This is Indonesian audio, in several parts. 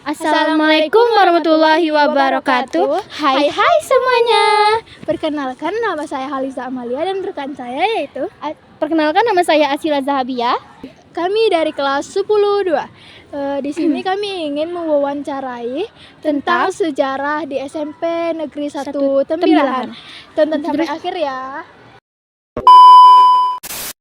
Assalamualaikum warahmatullahi wabarakatuh. Hai semuanya. Perkenalkan, nama saya Haliza Amalia dan rekan saya yaitu Perkenalkan, nama saya Asila Zahabia. kami dari kelas 10-2. Di sini kami ingin mewawancarai tentang sejarah di SMP Negeri 1 Tembilahan. Tonton sampai akhir ya.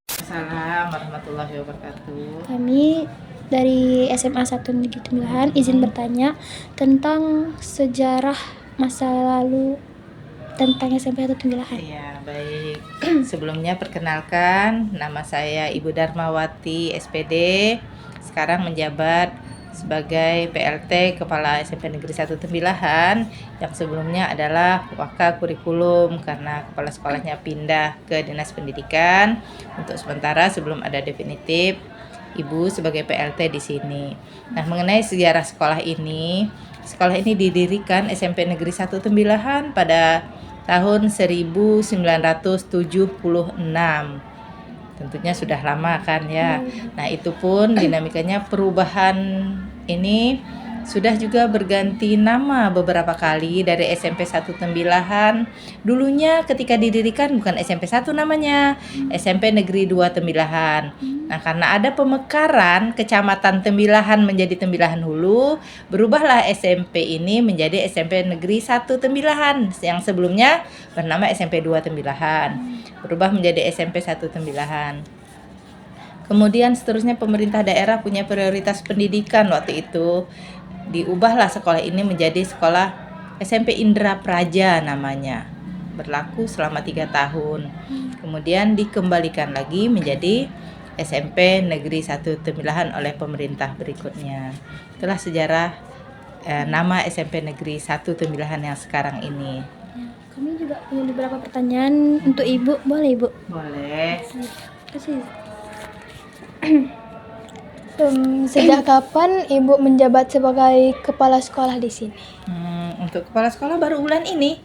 Assalamualaikum warahmatullahi wabarakatuh. Kami dari SMA 1 Negeri Tembilahan izin bertanya tentang sejarah masa lalu tentang SMP 1 Tembilahan. Ya, baik. Sebelumnya perkenalkan, nama saya Ibu Darmawati SPD. Sekarang menjabat sebagai PLT Kepala SMP Negeri 1 Tembilahan, yang sebelumnya adalah Waka Kurikulum karena kepala sekolahnya pindah ke Dinas Pendidikan. Untuk sementara sebelum ada definitif, Ibu sebagai PLT di sini. Nah, mengenai sejarah sekolah ini didirikan SMP Negeri 1 Tembilahan pada tahun 1976. Tentunya sudah lama kan ya. Nah, itu pun dinamikanya perubahan ini sudah juga berganti nama beberapa kali dari SMP 1 Tembilahan. Dulunya ketika didirikan bukan SMP 1 namanya, SMP Negeri 2 Tembilahan. Nah, karena ada pemekaran Kecamatan Tembilahan menjadi Tembilahan Hulu, berubahlah SMP ini menjadi SMP Negeri 1 Tembilahan yang sebelumnya bernama SMP 2 Tembilahan. Berubah menjadi SMP 1 Tembilahan. Kemudian seterusnya pemerintah daerah punya prioritas pendidikan waktu itu. Diubahlah sekolah ini menjadi sekolah SMP Indra Praja namanya. Berlaku selama 3 tahun. Kemudian dikembalikan lagi menjadi SMP Negeri 1 Tembilahan oleh pemerintah berikutnya. Itulah sejarah nama SMP Negeri 1 Tembilahan yang sekarang ini. Kami juga punya beberapa pertanyaan untuk Ibu. Boleh, Ibu? Boleh. Kasih. Sejak kapan Ibu menjabat sebagai kepala sekolah di sini? Untuk kepala sekolah baru bulan ini,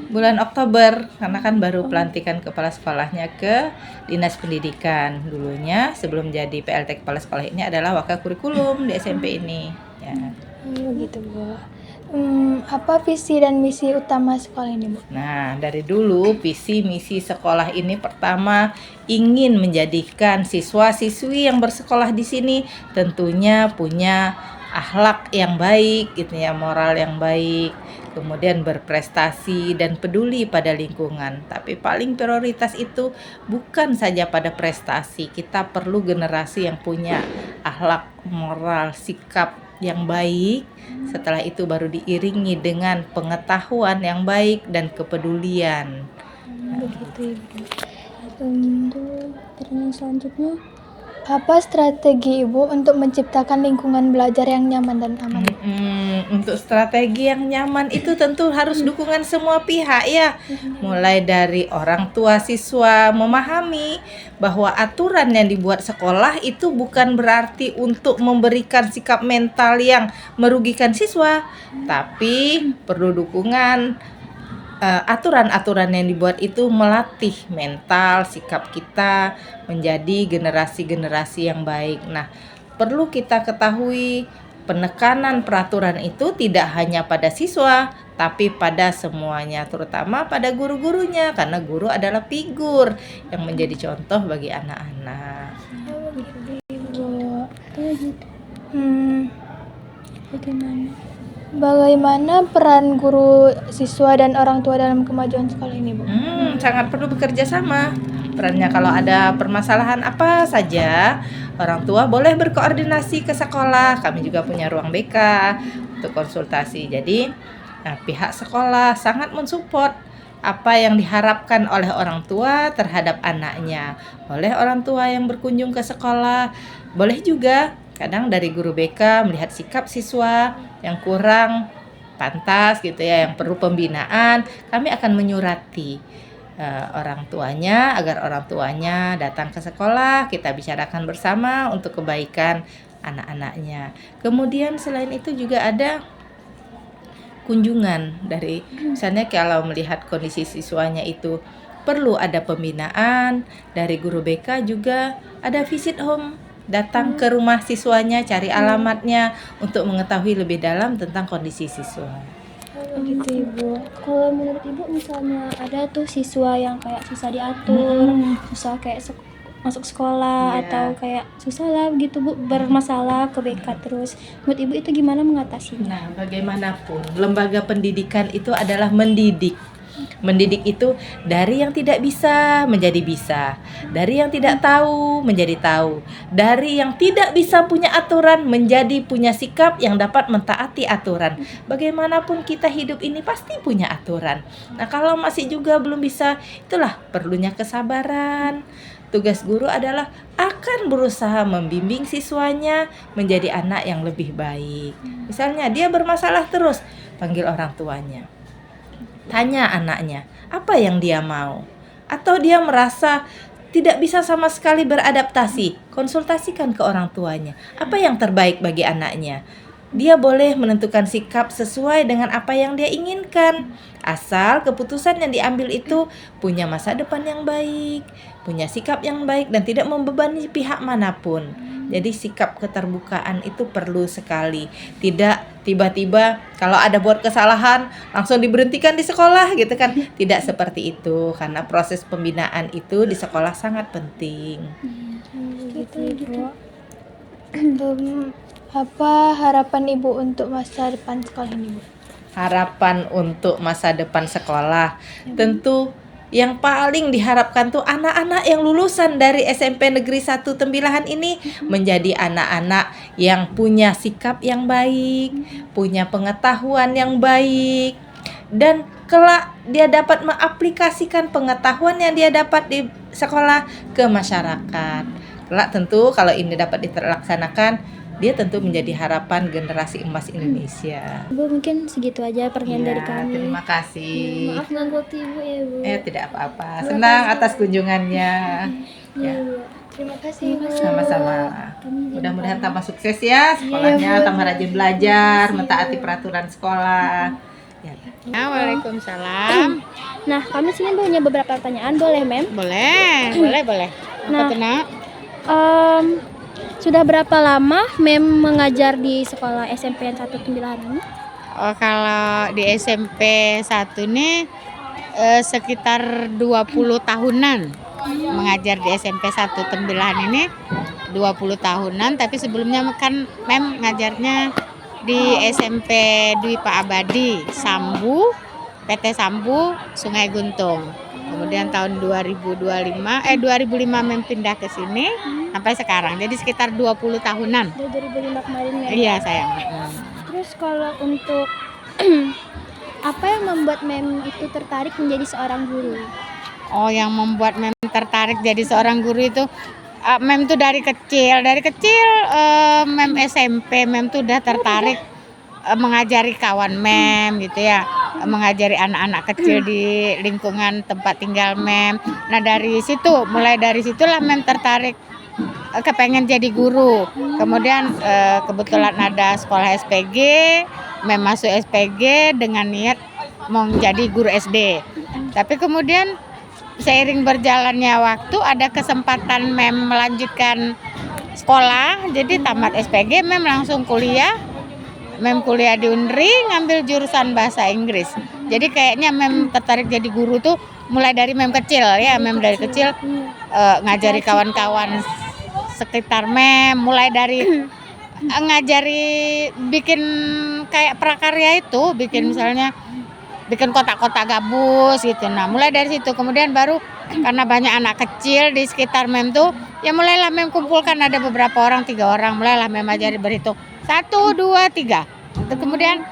bulan Oktober, karena kan baru pelantikan kepala sekolahnya ke Dinas Pendidikan. Dulunya sebelum jadi PLT kepala sekolah ini adalah Waka Kurikulum di SMP ini. Ya. Begitu, Bu. Apa visi dan misi utama sekolah ini, Bu? Nah, dari dulu visi misi sekolah ini pertama ingin menjadikan siswa-siswi yang bersekolah di sini tentunya punya akhlak yang baik, gitu ya, moral yang baik, kemudian berprestasi dan peduli pada lingkungan. Tapi paling prioritas itu bukan saja pada prestasi, kita perlu generasi yang punya akhlak, moral, sikap yang baik. Setelah itu baru diiringi dengan pengetahuan yang baik dan kepedulian. Begitu, Ibu. Untuk pertanyaan selanjutnya, Apa strategi Ibu untuk menciptakan lingkungan belajar yang nyaman dan aman? Untuk strategi yang nyaman itu tentu harus dukungan semua pihak ya. Mulai dari orang tua siswa memahami bahwa aturan yang dibuat sekolah itu bukan berarti untuk memberikan sikap mental yang merugikan siswa, tapi perlu dukungan. Aturan-aturan yang dibuat itu melatih mental, sikap kita menjadi generasi-generasi yang baik. Nah, perlu kita ketahui penekanan peraturan itu tidak hanya pada siswa, tapi pada semuanya, terutama pada guru-gurunya, karena guru adalah figur yang menjadi contoh bagi anak-anak. Bagaimana peran guru, siswa, dan orang tua dalam kemajuan sekolah ini, Bu? Sangat perlu bekerja sama. Perannya kalau ada permasalahan apa saja, orang tua boleh berkoordinasi ke sekolah. Kami juga punya ruang BK untuk konsultasi. Jadi, pihak sekolah sangat mensupport apa yang diharapkan oleh orang tua terhadap anaknya. Boleh orang tua yang berkunjung ke sekolah, boleh juga kadang dari guru BK melihat sikap siswa yang kurang pantas gitu ya, yang perlu pembinaan, kami akan menyurati orang tuanya agar orang tuanya datang ke sekolah, kita bicarakan bersama untuk kebaikan anak-anaknya. Kemudian selain itu juga ada kunjungan dari, misalnya kalau melihat kondisi siswanya itu perlu ada pembinaan, dari guru BK juga ada visit home datang ke rumah siswanya, cari alamatnya untuk mengetahui lebih dalam tentang kondisi siswa. Gitu Ibu. Kalau menurut Ibu misalnya ada tuh siswa yang kayak susah diatur, susah kayak masuk sekolah Iya. atau kayak susah lah gitu Bu, bermasalah ke BK terus. Menurut Ibu itu gimana mengatasinya? Nah, bagaimanapun lembaga pendidikan itu adalah mendidik. Mendidik itu dari yang tidak bisa menjadi bisa, dari yang tidak tahu menjadi tahu, dari yang tidak bisa punya aturan menjadi punya sikap yang dapat mentaati aturan. Bagaimanapun kita hidup ini pasti punya aturan. Nah, kalau masih juga belum bisa, itulah perlunya kesabaran. Tugas guru adalah akan berusaha membimbing siswanya menjadi anak yang lebih baik. Misalnya dia bermasalah terus, panggil orang tuanya. Tanya anaknya, apa yang dia mau? Atau dia merasa tidak bisa sama sekali beradaptasi, konsultasikan ke orang tuanya. Apa yang terbaik bagi anaknya? Dia boleh menentukan sikap sesuai dengan apa yang dia inginkan. Asal keputusan yang diambil itu punya masa depan yang baik, punya sikap yang baik dan tidak membebani pihak manapun. Jadi sikap keterbukaan itu perlu sekali. Tidak tiba-tiba kalau ada buat kesalahan langsung diberhentikan di sekolah gitu kan. Tidak seperti itu, karena proses pembinaan itu di sekolah sangat penting. Gitu. Apa harapan Ibu untuk masa depan sekolah ini, Bu? Harapan untuk masa depan sekolah tentu yang paling diharapkan tuh anak-anak yang lulusan dari SMP Negeri 1 Tembilahan ini menjadi anak-anak yang punya sikap yang baik, punya pengetahuan yang baik, dan kelak dia dapat mengaplikasikan pengetahuan yang dia dapat di sekolah ke masyarakat. Kelak tentu kalau ini dapat dilaksanakan, dia tentu menjadi harapan generasi emas Indonesia. Bu, mungkin segitu aja pertanyaan dari kami. Terima kasih. Maaf ganggu waktu Ibu ya Bu. Tidak apa-apa. Senang atas kunjungannya. Ya, Terima kasih, Bu. sama-sama. Mudah-mudahan tambah sukses ya sekolahnya, tambah rajin belajar, mentaati peraturan sekolah. Ya. Waalaikumsalam. Nah, kami sini punya beberapa pertanyaan, boleh Mem? Boleh. Apa tuh, Nak? Sudah berapa lama Mem mengajar di sekolah SMP 1 Tembilahan ini? Oh, kalau di SMP 1 nih sekitar 20 tahunan mengajar di SMP 1 Tembilahan ini 20 tahunan, tapi sebelumnya kan Mem ngajarnya di SMP Dwi Pak Abadi, Sambu, PT Sambu, Sungai Guntung. Kemudian tahun 2005 Mem pindah ke sini sampai sekarang. Jadi sekitar 20 tahunan. Dari 2005 kemarin ya? Iya, sayang. Terus kalau untuk apa yang membuat Mem itu tertarik menjadi seorang guru? Oh, yang membuat Mem tertarik jadi seorang guru itu Mem tuh dari kecil Mem SMP Mem tuh udah tertarik mengajari kawan Mem gitu ya, mengajari anak-anak kecil di lingkungan tempat tinggal Mem. Nah, mulai dari situlah Mem tertarik kepengen jadi guru. Kemudian kebetulan ada sekolah SPG, Mem masuk SPG dengan niat mau jadi guru SD. Tapi kemudian seiring berjalannya waktu ada kesempatan Mem melanjutkan sekolah, jadi tamat SPG Mem langsung kuliah. Mem kuliah di Unri, ngambil jurusan bahasa Inggris. Jadi kayaknya Mem tertarik jadi guru tuh mulai dari Mem kecil ya. Mem dari kecil ngajari kawan-kawan sekitar Mem, mulai dari ngajari bikin kayak prakarya itu, misalnya bikin kotak-kotak gabus gitu. Nah, mulai dari situ kemudian baru karena banyak anak kecil di sekitar Mem tuh, ya mulailah Mem kumpulkan ada beberapa orang, 3 orang, mulailah Mem ajari berhitung 1, 2, 3. Kemudian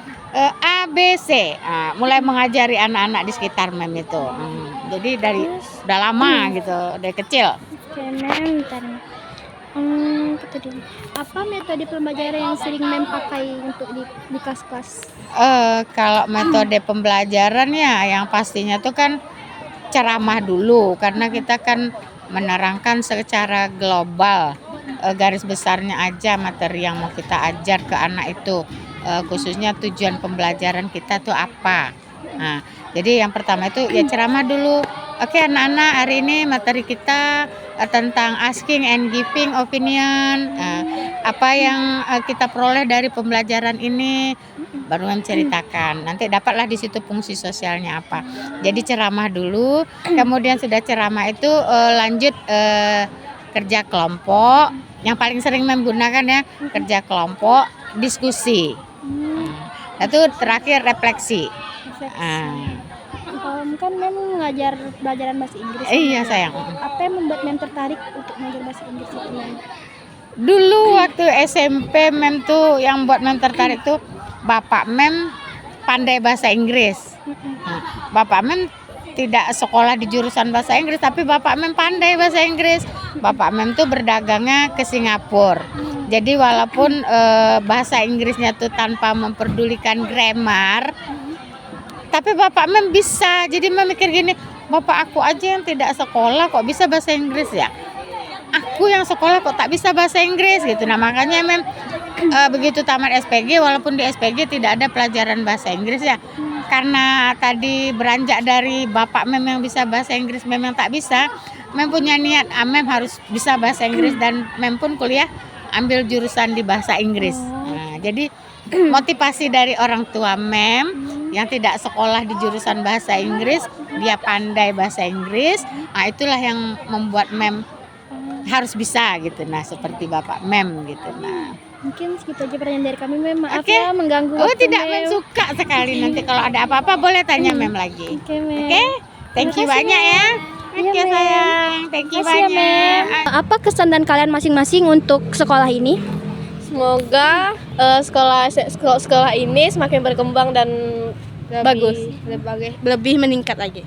A, B, C. Nah, mulai mengajari anak-anak di sekitar Mem itu. Jadi udah lama gitu, dari kecil. Oke Mem, bentar. Apa metode pembelajaran yang sering Mem pakai untuk di kelas-kelas? Kalau metode pembelajaran ya yang pastinya tuh kan ceramah dulu, karena kita kan menerangkan secara global, garis besarnya aja materi yang mau kita ajar ke anak itu, khususnya tujuan pembelajaran kita tuh apa. Nah, jadi yang pertama itu ya ceramah dulu. Oke anak-anak, hari ini materi kita tentang asking and giving opinion, apa yang kita peroleh dari pembelajaran ini, baru mem ceritakan. Nanti dapatlah di situ fungsi sosialnya apa. Jadi ceramah dulu, kemudian sudah ceramah itu lanjut kerja kelompok. Yang paling sering menggunakan ya kerja kelompok, diskusi. Itu terakhir refleksi. Kan Mem mengajar pelajaran bahasa Inggris. Iya sayang. Apa yang membuat Mem tertarik untuk mengajar bahasa Inggris itu, Mem? Dulu waktu SMP Mem tuh yang buat Mem tertarik tuh bapak Mem pandai bahasa Inggris. Bapak Mem tidak sekolah di jurusan bahasa Inggris, tapi bapak Mem pandai bahasa Inggris. Bapak Mem tuh berdagangnya ke Singapura. Jadi walaupun bahasa Inggrisnya tuh tanpa memperdulikan grammar, tapi bapak Mem bisa. Jadi Mem mikir gini, bapak aku aja yang tidak sekolah kok bisa bahasa Inggris ya. Aku yang sekolah kok tak bisa bahasa Inggris gitu. Nah makanya Mem begitu tamat SPG, walaupun di SPG tidak ada pelajaran bahasa Inggris ya. Karena tadi beranjak dari bapak Mem yang bisa bahasa Inggris, Mem yang tak bisa, Mem punya niat, Mem harus bisa bahasa Inggris, dan Mem pun kuliah ambil jurusan di bahasa Inggris. Nah, jadi motivasi dari orang tua Mem yang tidak sekolah di jurusan bahasa Inggris, dia pandai bahasa Inggris. Nah, itulah yang membuat Mem harus bisa gitu. Nah, seperti bapak Mem gitu. Nah, Mungkin segitu aja pertanyaan dari kami, Mem. Maaf Oke. ya mengganggu oh waktu tidak, Mem. Mem suka sekali. Nanti kalau ada apa-apa boleh tanya Mem lagi. Oke, Mem. Oke, thank you Terima kasih, banyak ya. Iya, Oke Mem. sayang, thank you Makasih ya, banyak. Mem. Apa kesan dan kalian masing-masing untuk sekolah ini? Semoga sekolah ini semakin berkembang dan bagus, lebih meningkat lagi.